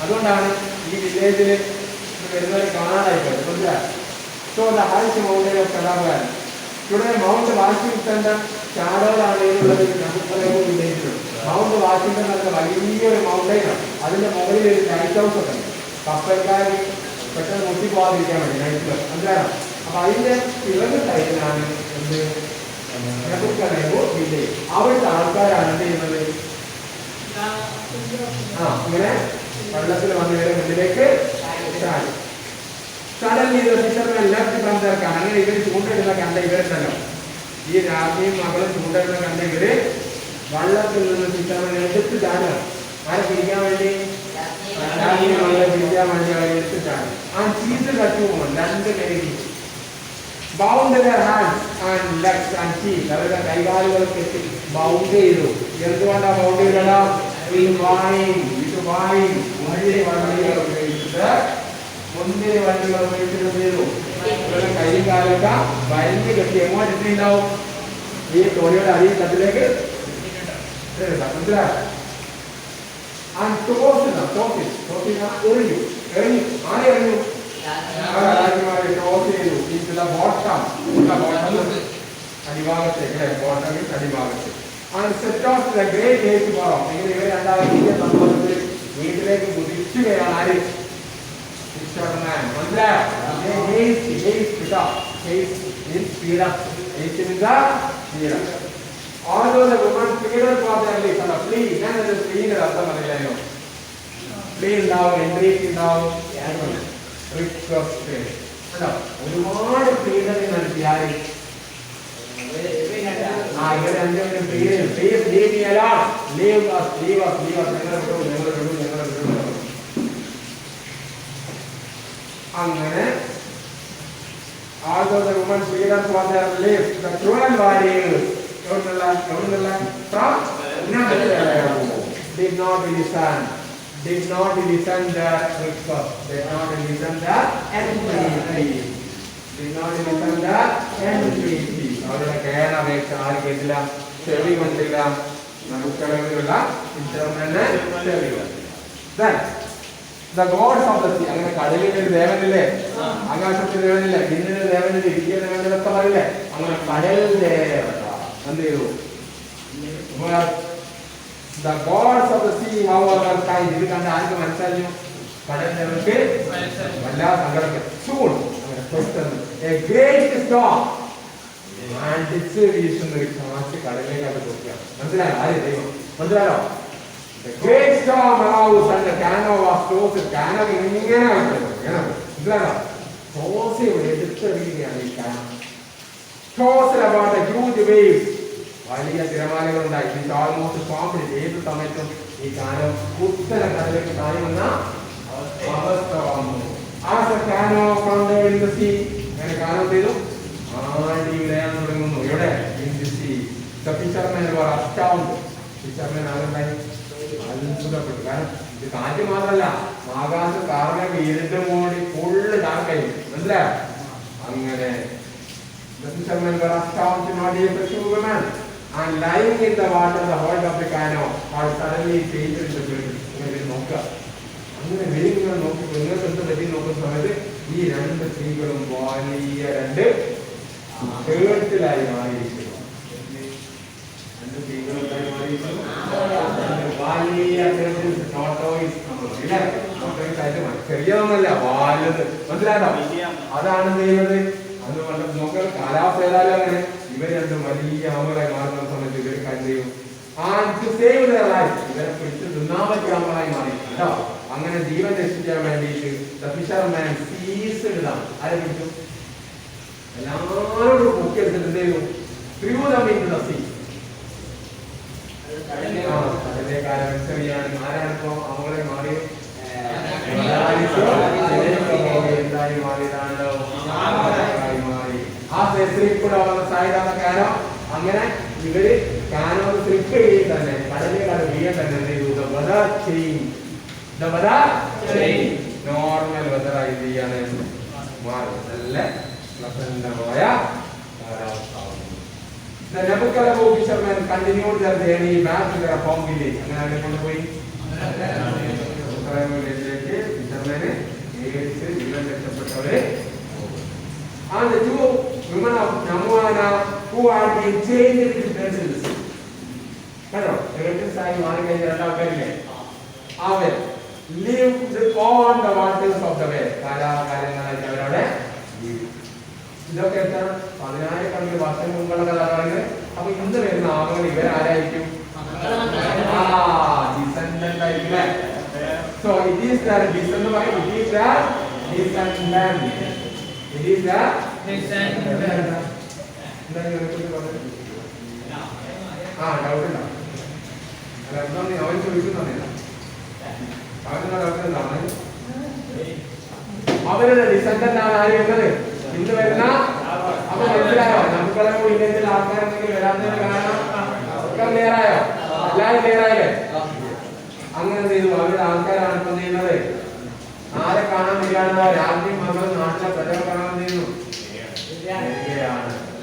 അതുകൊണ്ടാണ് ഈ വില്ലേജിൽ വരുന്നവർ കാണാനായിട്ട് മനസ്സിലായി. So the highest mountain of കലാകാരൻ ഇവിടെ മൗണ്ട് വാഷിംഗ്ടന്റെ ഷാഡോയിലാണ് ഉള്ളത്. വില്ലേജിലുണ്ട് മൗണ്ട് വാഷിംഗ്ടൺ എന്ന വലിയൊരു മൗണ്ടൈനാണ്. അതിന്റെ മുകളിൽ ഒരു ലൈറ്റ് ഹൗസ് ഒക്കെ ഉണ്ട്. കപ്പൽക്കാർ പെട്ടെന്ന് മുട്ടിപ്പോകാതിരിക്കാൻ വേണ്ടി നൈറ്റ് മനസ്സിലായോ? അപ്പൊ അതിന്റെ കിഴക്ക് സൈഡിലാണ് എന്ത് വില്ലേജ്. അവിടുത്തെ ആൾക്കാരാണ് എന്ത് ചെയ്യുന്നത്? ഇങ്ങനെ വെള്ളത്തിൽ വന്നവരെ മുന്നിലേക്ക് suddenly left from there can. അങ്ങനെ ഇവർ ചൂണ്ടിടുന്ന കണ്ട ഇവരുണ്ടല്ലോ, ഈ രാജ്ഞിയും മകളും ചൂണ്ടിടുന്ന കണ്ട ഇവര് വള്ളത്തിൽ നിന്ന് ഫിഷർമാൻ എടുത്ത് ചാടുക. ആരെ പിടിക്കാൻ വേണ്ടി? രാജ്ഞിയെ മകളെ പിടിക്കാൻ വേണ്ടി അവർ എടുത്ത് ചാടും. ആ ചീസ് കട്ടുമോ രണ്ട് പേര് bound their hands and legs and feet. അവരുടെ കൈകാലുകൾ കെട്ടി ബൗണ്ട് ചെയ്തു. എന്തുകൊണ്ടാണ് ബൗണ്ട് ചെയ്തത്? മുന്തിരി വണ്ടികൾ ഉപയോഗിച്ചിട്ട് ചെയ്തു. ഇവരുടെ കൈയും കാലൊക്കെ വലിഞ്ഞ് കെട്ടി എങ്ങോട്ട് എത്തിണ്ടാവും? ഈ തോണിയുടെ അടിയിൽ തട്ടിലേക്ക് മനസ്സിലായോ? എറിഞ്ഞു എറിഞ്ഞു ആരെ എറിഞ്ഞു? അടിഭാഗത്ത് അടിഭാഗത്ത് ഇവരെ രണ്ടാമത്തെ സംഭവത്തിൽ വീട്ടിലേക്ക് കുതിക്കുകയാണ് ആര്? ഒരുപാട് ഫ്രീഡം നടത്തി ആര്? അങ്ങനെ although the woman freedom for their lives, the cruel warriors from did not listen their request, did not listen their entreaties. അവരുടെ കേരളപേക്ഷ ആര് കേട്ടില്ല? ചെവി കൊണ്ടില്ല. നമുക്കുള്ള The gods of the sea. അങ്ങനെ കടലിൽ ഒരു ദേവനില്ലേ? ആകാശത്തിൽ ദേവനില്ലേ? പിന്നിൽ ദേവനില്ലേ? ഇരിക്കുന്ന ദേവനിലൊക്കെ പറയില്ലേ? അങ്ങനെ കടൽ ദേവത എന്ത് ചെയ്തു? The gods of the sea, however kind. ഇത് കണ്ട ആർക്ക് മനസ്സിലായിരുന്നു? കടൽ ദേവർക്ക് വല്ലാതെ സങ്കടപ്പെട്ടു. Soon a great storm അടിച്ച് വീശുന്ന ഒരു കാറ്റ് കടലിലേക്ക് അത് കൊടുക്കുകയാണ്. മനസ്സിലായോ? ആര് ദൈവം? മനസ്സിലായോ? The great storm arose and the canoe was tossed. Canoe ഇങ്ങനെ മനസ്സിലായോ? ടോസ് എടുത്തെറിയുകയാണ് ഈ canoe. Tossed about a huge waves. വലിയ തിരമാലകൾ ഉണ്ടായി. It almost swamped. ഏത് സമയത്തും ഈ canoe കുത്തനെ കടലിലേക്ക് താഴുന്ന അവസ്ഥ വന്നു. As the canoe foundered in the sea, അങ്ങനെ canoe ചെയ്തു ആടി വിളയാൻ തുടങ്ങുന്നു. എവിടെ? In the sea. The fishermen were astounded. Fishermen ആരുണ്ടായി? അത്ഭുതപ്പെട്ടു. കാരണം ഇത് കാറ്റ് മാത്രമല്ല, ആകാശം കാറിനെ വീടിന്റെ മൂടി ഫുള്ള് ഡാർക്കായി. മനസ്സിലായോ? അങ്ങനെ the fishermen were astounded not able to women and lying in the water the hold of the canoe or suddenly changed into the ഇങ്ങനെ നോക്കുക. അങ്ങനെ വെളിയിൽ നോക്കി നിങ്ങൾക്ക് എന്ത് പറ്റി നോക്കുന്ന സമയത്ത് ഈ രണ്ട് സ്ത്രീകളും വലിയ രണ്ട് കേട്ടിലായി മാറിയിരിക്കുന്നു. രണ്ട് സ്ത്രീകളായി മാറിയിരിക്കുന്നു. വലിയ ചെറിയതൊന്നല്ല, വാലത്. മനസ്സിലായോ? അതാണ് ചെയ്യുന്നത്. അത് നോക്കുക. കാലാവസ്ഥ ഏതായാലും അങ്ങനെ ഇവർ രണ്ടും വലിയ ആമകളായി മാറുന്ന സമയത്ത് ഇവർ കാര്യം ചെയ്യും. ഇവരെ പിടിച്ച് തിന്നാൻ പറ്റിയ ആമകളായി മാറി കേട്ടോ. അങ്ങനെ ജീവൻ രക്ഷിക്കാൻ വേണ്ടിയിട്ട് ആരെ പിടിച്ചു? എല്ലാവരോടും പൊക്കിയെടുത്തിട്ട് എന്ത് ചെയ്തു? ത്രിഭുതം കാലം ചെറിയാണ് ആരാണിപ്പോ അവളെ മാറി എന്തായി മാറിയതാണല്ലോ മാറി ആ സ്ലിപ്പ് കൂടെ വന്ന സായിതാന്ന കാലം അങ്ങനെ ഇവര് കാനോ സ്ലിപ്പ് ചെയ്യും തന്നെ കടലിൽ വീഴാൻ തന്നെ എന്ത് ചെയ്തു നോർമൽ വെതറായി എന്ത് ചെയ്യാണ് മാറും നല്ല പ്രസന്നമായ കാലാവസ്ഥ. The Nebuchadnezzar fishermen continued their journey back to their home village. അങ്ങനെ അവരെ കൊണ്ടുപോയി വില്ലേജിലേക്ക് ഫിഷർമാനെ ഏകദേശിച്ച് ജീവൻ രക്ഷപ്പെട്ടവരെ. And the two women of Namuana who had been changed into vessels. കേട്ടോ ഏകദേശമായി മാറി കഴിഞ്ഞ രണ്ടാൾക്കാരില്ലേ അവർ lived on the waters of the way. കാലാകാലങ്ങളായിട്ട് അവരവിടെ ജീവിച്ചു. ഇതൊക്കെ എത്ര 10,000 വർഷം മുമ്പുള്ള കഥ പറയുന്നത്. അപ്പൊ ഇന്ന് വരുന്ന ആളുകൾ ഇവരാരായിരിക്കും? ഡിസെൻഡന്റ് ആയിരിക്കും. So it is the descendant. It is the descendant. It is the descendant. Doubt ഉണ്ടോ? അല്ല എന്താണ് അവൻ ചോദിക്കുന്നില്ല. അവരുടെ ഡിസെൻഡന്റ് ആണ് ആര് വരുന്നത്? ഇന്ന് വരുന്ന. അപ്പൊ മനസ്സിലായോ? നമുക്കുള്ള വില്ലേജിൽ ആൾക്കാരെന്തെങ്കിലും വരാത്തതിന് കാരണം ഒക്കെ ക്ലിയറായോ? എല്ലാവരും ക്ലിയറായില്ലേ? അങ്ങനെ എന്ത് ചെയ്തു? അവരുടെ ആൾക്കാരാണ് ഇപ്പൊ ചെയ്യുന്നത്. ആരെ കാണാൻ വരികയാണെന്നോ രാജ്യം മകളും നാട്ടിലെ പ്രജകൾ കാണാൻ ചെയ്യുന്നു.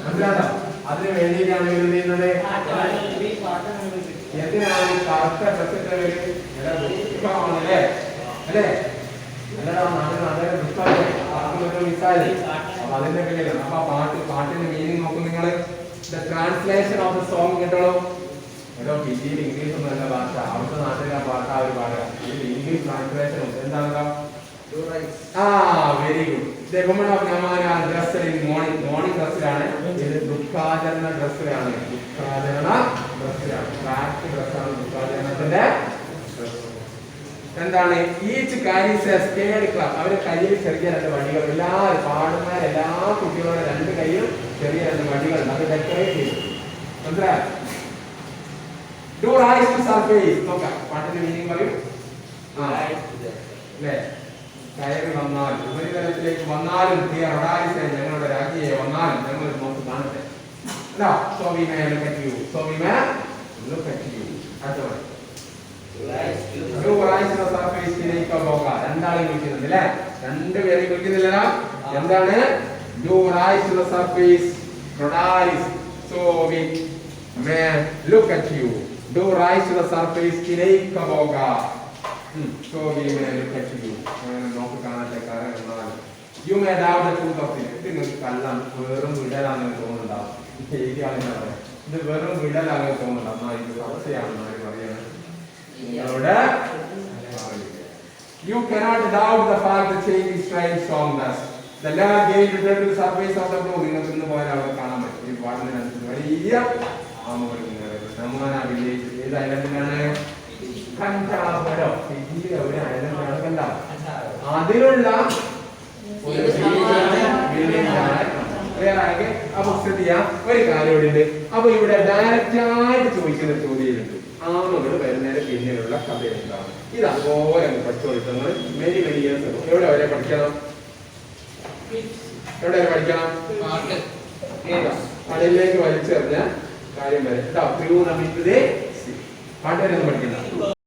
മനസ്സിലാട്ടോ? അതിന് വേണ്ടിയിട്ടാണ് ഇവർ ചെയ്യുന്നത്. എന്തിനാണ് കറുത്ത ഡ്രസ്സിട്ടവര്? ദുഃഖമാണല്ലേ അല്ലേ? അല്ലടാ നാട്ടിൽ നല്ല ദുഃഖമല്ലേ? മിസ്സായി. അപ്പൊ അതിന്റെ പേര് അപ്പൊ പാട്ടിന്റെ മീനിങ് നോക്കും നിങ്ങള്. The translation of the song കേട്ടോളൂ. ഏതോ ഹിന്ദിയിൽ ഇംഗ്ലീഷ് ഒന്നും അല്ല ഭാഷ. അവിടുത്തെ നാട്ടിലെ ആ പാട്ട് അവർ പാടുക. ഇംഗ്ലീഷ് ട്രാൻസ്ലേഷൻ എന്താണ്? Very good. The women of Naman are dressed in morning dressലാണ്. ഇത് ദുഃഖാചരണ ഡ്രസ്സിലാണ്. ദുഃഖാചരണ ഡ്രസ്സിലാണ്. ബാക്ക് ഡ്രസ്സാണ് ദുഃഖാചരണത്തിന്റെ. എന്താണ്? Each കാരീസ് A scared club. അവര് കയ്യിൽ ചെറിയ 2 വടികൾ. എല്ലാവരും പാടുന്ന എല്ലാ കുട്ടികളുടെ 2 കയ്യിലും ചെറിയ 2 വടികൾ. അത് ഡെക്കറേറ്റ് ചെയ്തു. മനസ്സിലായോ? Do rise to surface. നോക്കാം പാട്ടിന്റെ മീനിങ് പറയും. അല്ലേ? കയറി വന്നാൽ ഉപരിതലത്തിലേക്ക് വന്നാലും ഞങ്ങളുടെ രാജ്ഞിയെ വന്നാലും ഞങ്ങൾ നോക്ക് കാണട്ടെ. So we may look at you. So we may look at you. അടുത്ത വഴി. Do rise to surface. രണ്ടാളെ വിളിക്കുന്നുണ്ട് അല്ലേ? 2 പേരെ വിളിക്കുന്നില്ലല്ലോ. എന്താണ്? Do rise to the surface. So we may look at you. Do rise to the surface. So we may look at you. നോക്ക് കാണട്ടെ. കാരണം എന്നാൽ you may doubt the truth of it. ഇത് നിങ്ങൾക്ക് കല്ലാണ്, വെറും വിടലാണെന്ന് തോന്നുന്നുണ്ടാവും. ശരിയാണെന്ന് പറയാം. ഇത് വെറും വിടലാണെന്ന് തോന്നുന്നുണ്ടാവും. എന്നാൽ ഇത് അവസ്ഥയാണെന്ന് ആര് പറയാണ്? You cannot doubt the fact that change is trying strong thus. The Lord gave to the surface of the blue. നിങ്ങൾക്ക് ഇന്ന് പോയാൽ അവിടെ കാണാൻ പറ്റും. ഈ പാട്ടിനനുസരിച്ച് വലിയ ആമകൾ Namana village. ഏത് ഐലൻഡിലാണ്? കഞ്ചാവരോ ഫിജിയിലെ ഒരു ഐലൻഡാണ് കണ്ട. അതിലുള്ള ഒരു വില്ലേജാണ്. അപ്പൊ ശ്രദ്ധിക്കുക, ഒരു കാര്യം ഇവിടെ ഉണ്ട്. അപ്പൊ ഇവിടെ ഡയറക്റ്റ് ആയിട്ട് ചോദിക്കുന്ന ചോദ്യമുണ്ട്. ആമകൾ വരുന്നതിന് പിന്നിലുള്ള കഥ എന്താണ്? ഇത് അതുപോലെ പഠിച്ചു കൊടുക്കുന്നത് മെനി ഇയേഴ്സ്. എവിടെ വരെ പഠിക്കണം? എവിടെ വരെ പഠിക്കണം? കടലിലേക്ക് വലിച്ചെറിഞ്ഞ കാര്യം വരെ. പാട്ട് വരെ ഒന്നും പഠിക്കണം.